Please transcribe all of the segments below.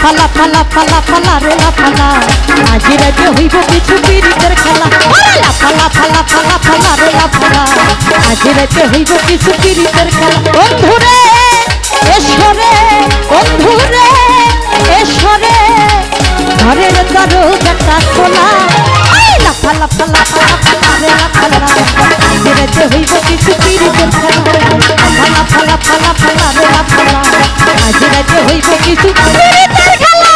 লাফালা ফালা ফালা ফালা রে লাফালা আজ রাতে হইব কিছু পীড়িতের খেলা লাফালা ফালা ফালা ফালা রে লাফালা আজ রাতে হইব কিছু পীড়িতের খেলা বন্ধুরে এসরে বন্ধুরে এসরে ঘরের দরজাটা খোলা লাফালা ফালা ফালা ফালা রে লাফালা আজ রাতে হইব কিছু পীড়িতের খেলা লাফালা ফালা ফালা ফালা রে লাফালা আজ রাতে হইব কিছু পীড়িতের খেলা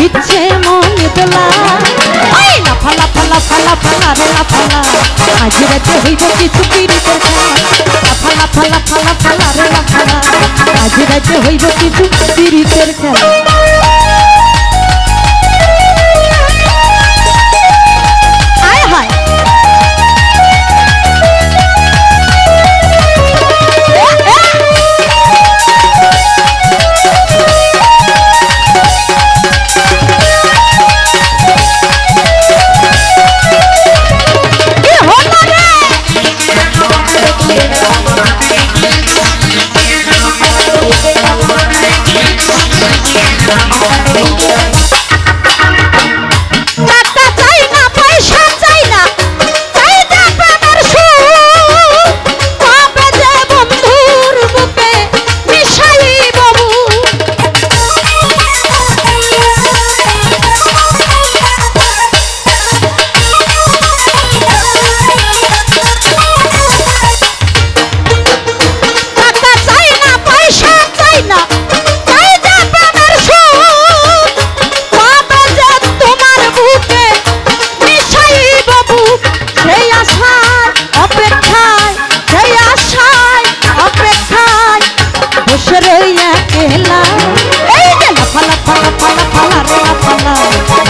ইচ্ছে মনে তোলা লাফালা ফালা ফালা ফালা রে লাফালা আজ রাতে হইব কিছু পীড়িতের খেলা লাফালা ফালা ফালা ফালা রে লাফালা আজ রাতে হইব কিছু পীড়িতের খেলা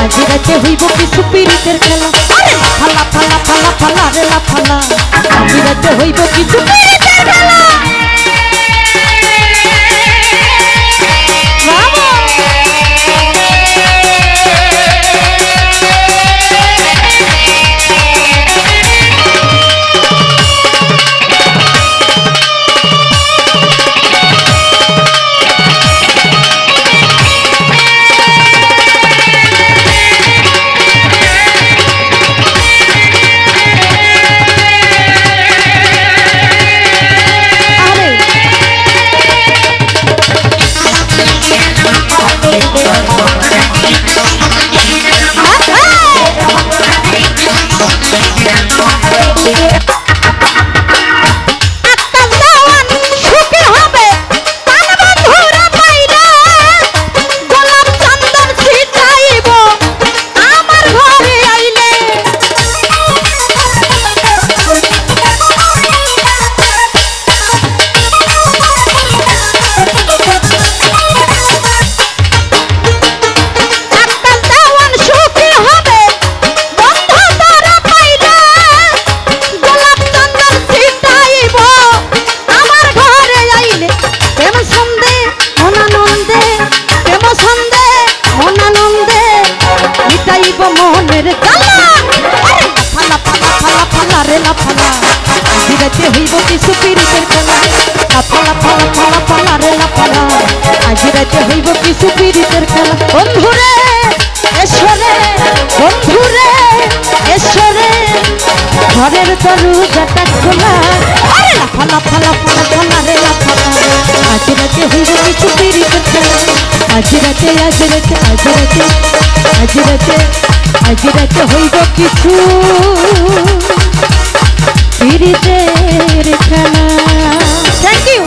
আজ রাতে হইব কিছু পীড়িতের খেলা লাফালা ফালা ফালা ফালা রে লাফালা আজ রাতে হইব কিছু পীড়িতের খেলা হইব কিছু পীড়িতের খেলা লাফালা ফালা ফালা ফালা রে লাফালা আজ রাতে হইব কিছু পীড়িতের খেলা বন্ধুরে এসরে ঘরের দরজাটা খোলা আরে লাফা লাফা লাফা লাফা রে লাফা আজ রাতে হইব কিছু পিরিতের খেলা আজ রাতে আজ রাতে আজ রাতে আজ রাতে আজ রাতে হইব কিছু পিরিতের খেলা। Thank you.